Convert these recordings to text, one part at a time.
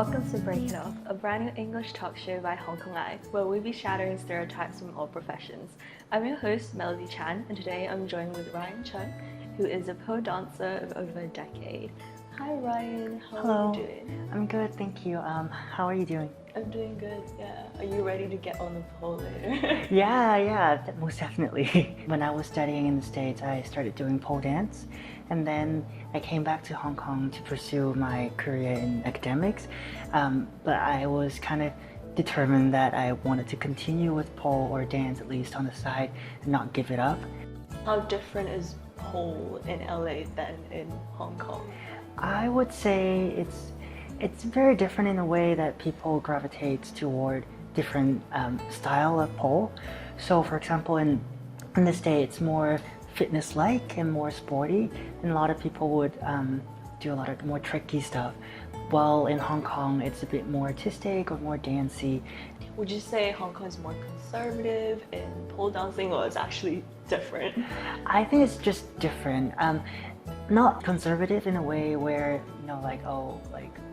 Welcome to Break It Off, a brand new English talk show by HKeye, where we'll be shattering stereotypes from all professions. I'm your host, Melody Chan, and today I'm joined with Rhyn Cheung, who is a pole dancer of over a decade. Hi Ryan, how are you doing? I'm good, thank you. How are you doing? I'm doing good, yeah. Are you ready to get on the pole later? Yeah, most definitely. When I was studying in the States, I started doing pole dance, and then I came back to Hong Kong to pursue my career in academics. But I was kind of determined that I wanted to continue with pole or dance at least on the side and not give it up. How different is pole in LA than in Hong Kong? I would say it's very different in a way that people gravitate toward different style of pole. So for example, in the States, it's more fitness-like and more sporty, and a lot of people would do a lot of more tricky stuff. While in Hong Kong, it's a bit more artistic or more dancey. Would you say Hong Kong is more conservative in pole dancing, or it's actually different? I think it's just different. Not conservative in a way where,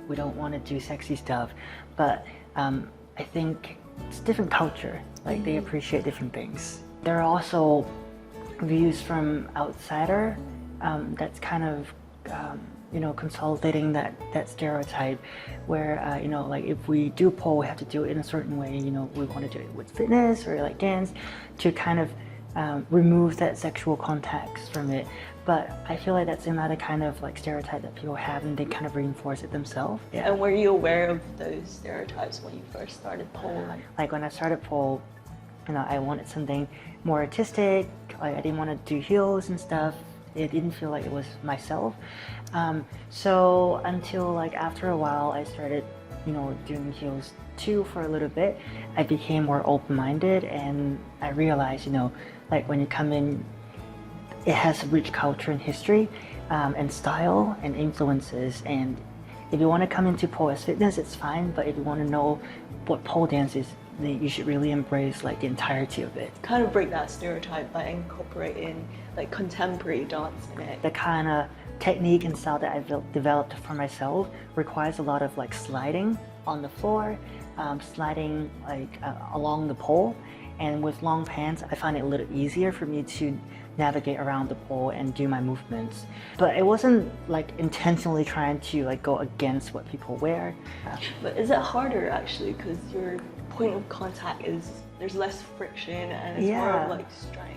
we don't want to do sexy stuff, but I think it's different culture. They appreciate different things. There are also views from outsider that's kind of consolidating that stereotype where if we do pole, we have to do it in a certain way. We want to do it with fitness or like dance to kind of remove that sexual context from it. But I feel like that's another kind of stereotype that people have, and they kind of reinforce it themselves. Yeah. And were you aware of those stereotypes when you first started pole? Like when I started pole, I wanted something more artistic. I didn't want to do heels and stuff. It didn't feel like it was myself. So until after a while, I started doing heels too for a little bit. I became more open-minded, and I realized when you come in, it has a rich culture and history and style and influences. And if you want to come into pole as fitness, it's fine. But if you want to know what pole dance is, then you should really embrace the entirety of it. Kind of break that stereotype by incorporating contemporary dance in it. The kind of technique and style that I've developed for myself requires a lot of sliding on the floor, sliding along the pole. And with long pants, I find it a little easier for me to navigate around the pole and do my movements. But it wasn't intentionally trying to go against what people wear. But is it harder actually, because your point of contact there's less friction and it's more of strength?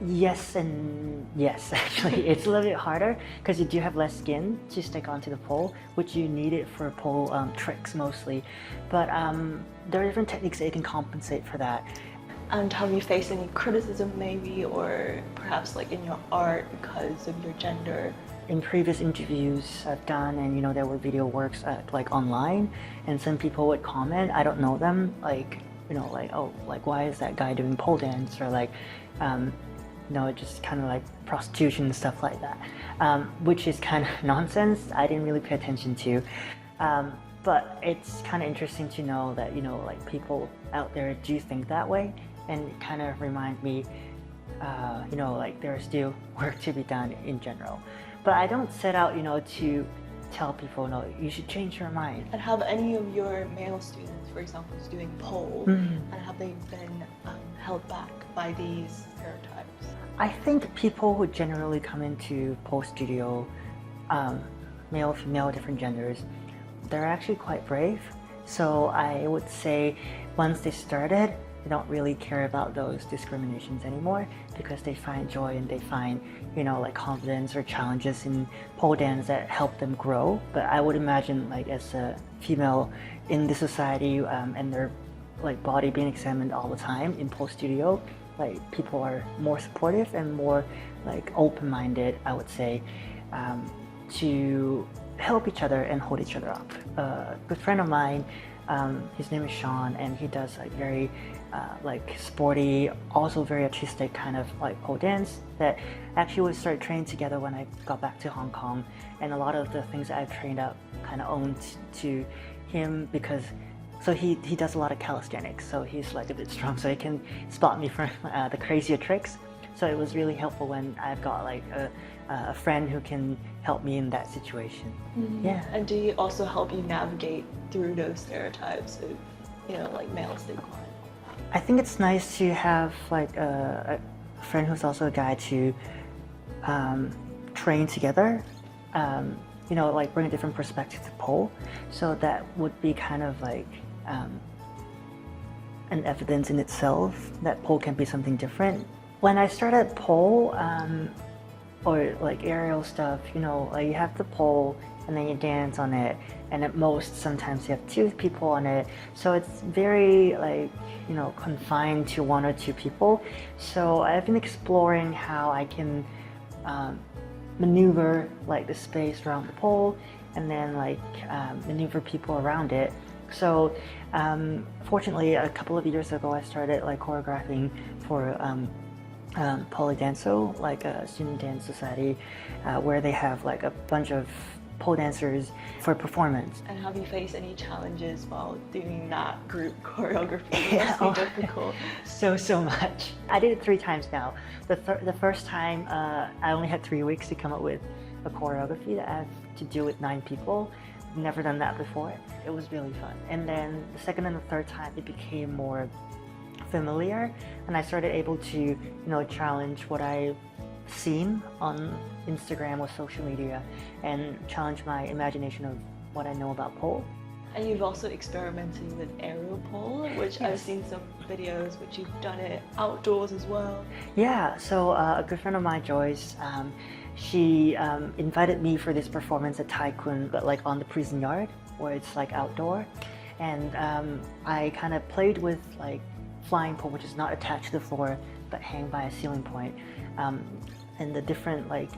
Yes and yes, actually. It's a little bit harder because you do have less skin to stick onto the pole, which you need it for pole tricks mostly. But there are different techniques that you can compensate for that. And have you faced any criticism maybe, or perhaps in your art because of your gender? In previous interviews I've done, and there were video works online, and some people would comment, I don't know them, why is that guy doing pole dance, or just kind of prostitution and stuff like that, which is kind of nonsense. I didn't really pay attention to. But it's kind of interesting to know that people out there do think that way, and it kind of reminds me there's still work to be done in general. But I don't set out to tell people, no, you should change your mind. And have any of your male students, for example, doing pole, and have they been held back by these stereotypes? I think people who generally come into pole studio, male, female, different genders, they're actually quite brave. So I would say once they started, they don't really care about those discriminations anymore, because they find joy and they find confidence or challenges in pole dance that help them grow. But I would imagine as a female in this society, and their body being examined all the time in pole studio, people are more supportive and more open-minded, I would say, to help each other and hold each other up. A good friend of mine, his name is Sean, and he does very sporty, also very artistic kind of pole dance that actually we started training together when I got back to Hong Kong. And a lot of the things that I've trained up kind of owned to him, because he does a lot of calisthenics, so he's a bit strong, so he can spot me for the crazier tricks. So it was really helpful when I've got like a friend who can help me in that situation. Yeah. And do you also help you navigate through those stereotypes of, you know, like male stigma? I think it's nice to have like a friend who's also a guy to train together. You know, like bring a different perspective to pole. So that would be kind of like an evidence in itself that pole can be something different. When I started pole, or like aerial stuff, you know, like you have the pole and then you dance on it, and at most sometimes you have 2 people on it. So it's very like, you know, confined to 1 or 2 people. So I've been exploring how I can maneuver like the space around the pole and then like maneuver people around it. So fortunately a couple of years ago I started like choreographing for Polydanso, like a student dance society where they have like a bunch of pole dancers for performance. And have you faced any challenges while doing that group choreography? It must be difficult. So much. I did it 3 times now. The first time I only had 3 weeks to come up with a choreography that I have to do with 9 people. Never done that before. It was really fun. And then the second and the third time it became more familiar, and I started able to, you know, challenge what I've seen on Instagram or social media and challenge my imagination of what I know about pole. And you've also experimented with aerial pole, which I've seen some videos, which you've done it outdoors as well. Yeah, so a good friend of mine, Joyce, she invited me for this performance at Taekwondo, but like on the prison yard, where it's like outdoor. And I kind of played with like flying pole, which is not attached to the floor, but hang by a ceiling point. And the different like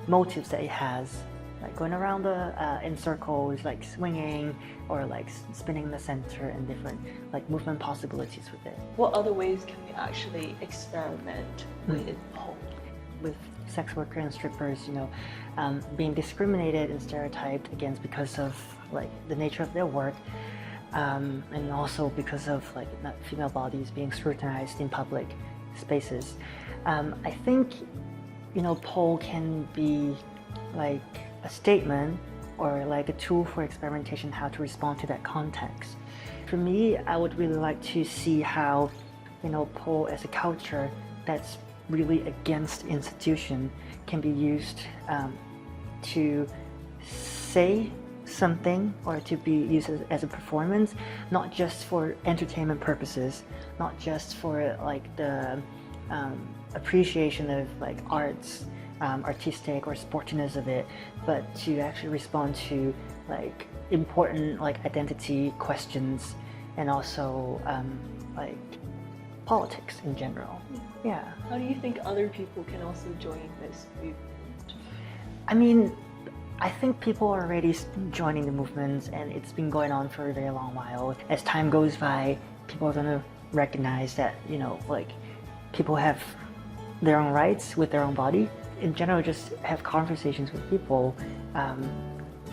motives that it has, like going around in circles, like swinging or like spinning in the center, and different like movement possibilities with it. What other ways can we actually experiment with pole? With sex workers and strippers, you know, being discriminated and stereotyped against because of like the nature of their work, and also because of like female bodies being scrutinized in public spaces. I think, you know, pole can be like a statement or like a tool for experimentation, how to respond to that context. For me, I would really like to see how, you know, pole as a culture that's really against institution can be used to say something, or to be used as a performance, not just for entertainment purposes, not just for like the appreciation of like arts, artistic or sportiness of it, but to actually respond to like important like identity questions, and also like politics in general. Yeah. How do you think other people can also join this movement? I mean, I think people are already joining the movements, and it's been going on for a very long while. As time goes by, people are going to recognize that, you know, like people have their own rights with their own body. In general, just have conversations with people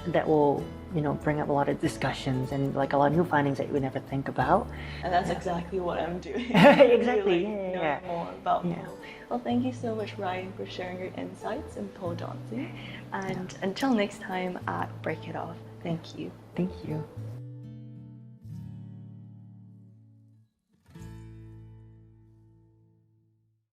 that will, you know, bring up a lot of discussions and like a lot of new findings that you would never think about. And that's exactly what I'm doing. Exactly. Really know more about pole. Well, thank you so much, Ryan, for sharing your insights in pole dancing. And until next time at Break It Off, thank you. Thank you.